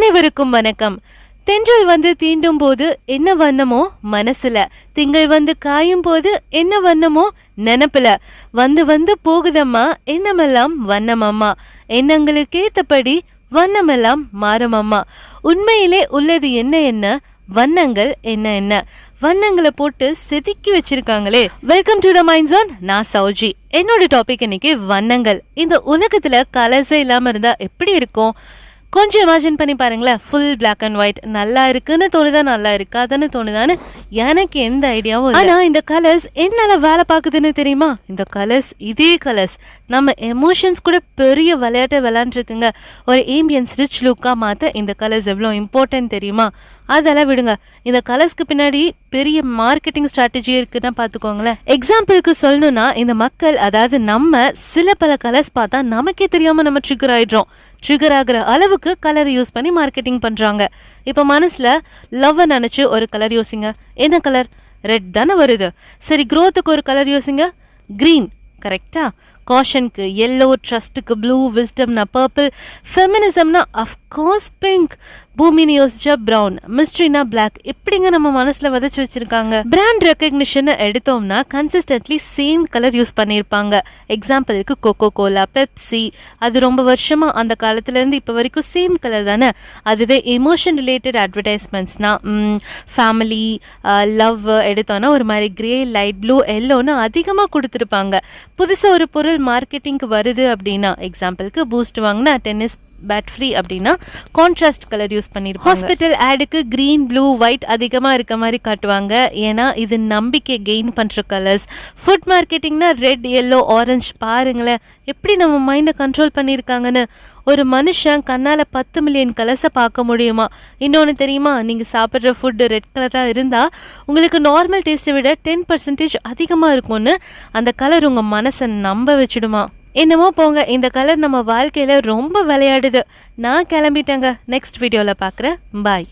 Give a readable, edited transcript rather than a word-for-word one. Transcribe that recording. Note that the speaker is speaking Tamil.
அனைவருக்கும் வணக்கம். தென்றல் வந்து தீண்டும் போது என்ன வண்ணமோ மனசுல, திங்கள் வந்து காயும் போது என்ன வண்ணமோ நினப்புல, வந்து வந்து போகுதம்மா எண்ணமெல்லாம் வண்ணமம்மா, எண்ணங்களுக்கு ஏத்தபடி வண்ணமெல்லாம் மாறுமம்மா. உண்மையிலே உள்ளது என்ன என்ன, வண்ணங்கள் என்ன என்ன, வண்ணங்களை போட்டு செதுக்கி வச்சிருக்காங்களே. Welcome to the mind zone. நான் சௌஜி. என்னோட டாபிக் இன்னைக்கு வண்ணங்கள். இந்த உலகத்துல கலர்ஸே இல்லாம இருந்தா எப்படி இருக்கும்? கொஞ்சம் இமேஜின் பண்ணி பாருங்களேன். ஃபுல் பிளாக் அண்ட் ஒயிட் நல்லா இருக்குன்னு தோணுதா, நல்லா இருக்காதுன்னு தோணுதான்னு எனக்கு எந்த ஐடியாவும் இல்லை. ஆனால் இந்த கலர்ஸ் என்னால வேலை பார்க்குதுன்னு தெரியுமா? இந்த கலர்ஸ், இதே கலர்ஸ் நம்ம எமோஷன்ஸ் கூட பெரிய விளையாட்டை விளையாண்டுருக்குங்க. ஒரு ஏம்பியன்ஸ் ரிச் லுக்காக மாற்ற இந்த கலர்ஸ் எவ்வளோ இம்பார்ட்டன்ட் தெரியுமா? அதெல்லாம் விடுங்க, இந்த கலர்ஸ்க்கு பின்னாடி பெரிய மார்க்கெட்டிங் ஸ்ட்ராட்டஜி இருக்குன்னா பார்த்துக்கோங்களேன். எக்ஸாம்பிளுக்கு சொல்லணும்னா, இந்த மக்கள், அதாவது நம்ம, சில பல கலர்ஸ் பார்த்தா நமக்கே தெரியாமல் நம்ம ட்ரிகர் ஆகிடுறோம். ட்ரிகர் ஆகிற அளவுக்கு கலர் யூஸ் பண்ணி மார்க்கெட்டிங் பண்ணுறாங்க. இப்போ மனசில் லவ்வை நினச்சி ஒரு கலர் யோசிங்க. என்ன கலர்? ரெட் தானே வருது. சரி, க்ரோத்துக்கு ஒரு கலர் யோசிங்க. க்ரீன். கரெக்டா? காஷனுக்கு எல்லோ, ட்ரஸ்ட்டுக்கு ப்ளூ, விஸ்டம்னா பர்பிள், ஃபெமினிசம்னா அஃப்கோர்ஸ் பிங்க், பூமின்னு யோசிச்சா ப்ரௌன், மிஸ்ட்ரினா பிளாக். எப்படிங்க நம்ம மனசில் விதைச்சி வச்சுருக்காங்க. பிராண்ட் ரெக்கக்னிஷன் எடுத்தோம்னா கன்சிஸ்டன்ட்லி சேம் கலர் யூஸ் பண்ணியிருப்பாங்க. எக்ஸாம்பிளுக்கு கொக்கோ கோலா, பெப்சி, அது ரொம்ப வருஷமாக அந்த காலத்துலேருந்து இப்போ வரைக்கும் சேம் கலர் தானே. அதுவே எமோஷன் ரிலேட்டட் அட்வர்டைஸ்மெண்ட்ஸ்னால் ஃபேமிலி, லவ் எடுத்தோன்னா ஒரு மாதிரி கிரே, லைட் ப்ளூ, எல்லோன்னு அதிகமாக கொடுத்துருப்பாங்க. புதுசாக ஒரு பொருள் மார்க்கெட்டிங்க்கு வருது அப்படின்னா, எக்ஸாம்பிளுக்கு பூஸ்ட் வாங்கினா டென்னிஸ் பேட் ஃப்ரீ அப்படின்னா கான்ட்ராஸ்ட் கலர் யூஸ் பண்ணியிருப்பாங்க. ஹாஸ்பிட்டல் ஆடுக்கு க்ரீன், ப்ளூ, ஒயிட் அதிகமாக இருக்க மாதிரி காட்டுவாங்க. ஏன்னா இது நம்பிக்கை கெயின் பண்ணுற கலர்ஸ். ஃபுட் மார்க்கெட்டிங்னா ரெட், எல்லோ, ஆரஞ்சு. பாருங்களேன் எப்படி நம்ம மைண்டை கண்ட்ரோல் பண்ணியிருக்காங்கன்னு. ஒரு மனுஷன் கண்ணால் 10 மில்லியன் கலர்ஸை பார்க்க முடியுமா? இன்னொன்று தெரியுமா? நீங்கள் சாப்பிட்ற ஃபுட்டு ரெட் கலராக இருந்தால் உங்களுக்கு நார்மல் டேஸ்ட்டை விட 10% அதிகமாக இருக்கும்னு அந்த கலர் உங்கள் மனசை நம்ப வச்சுடுமா? என்னமோ போங்க, இந்த கலர் நம்ம வாழ்க்கையில் ரொம்ப விளையாடுது. நான் கிளம்பிட்டேங்க. நெக்ஸ்ட் வீடியோவில் பார்க்குறேன். பாய்.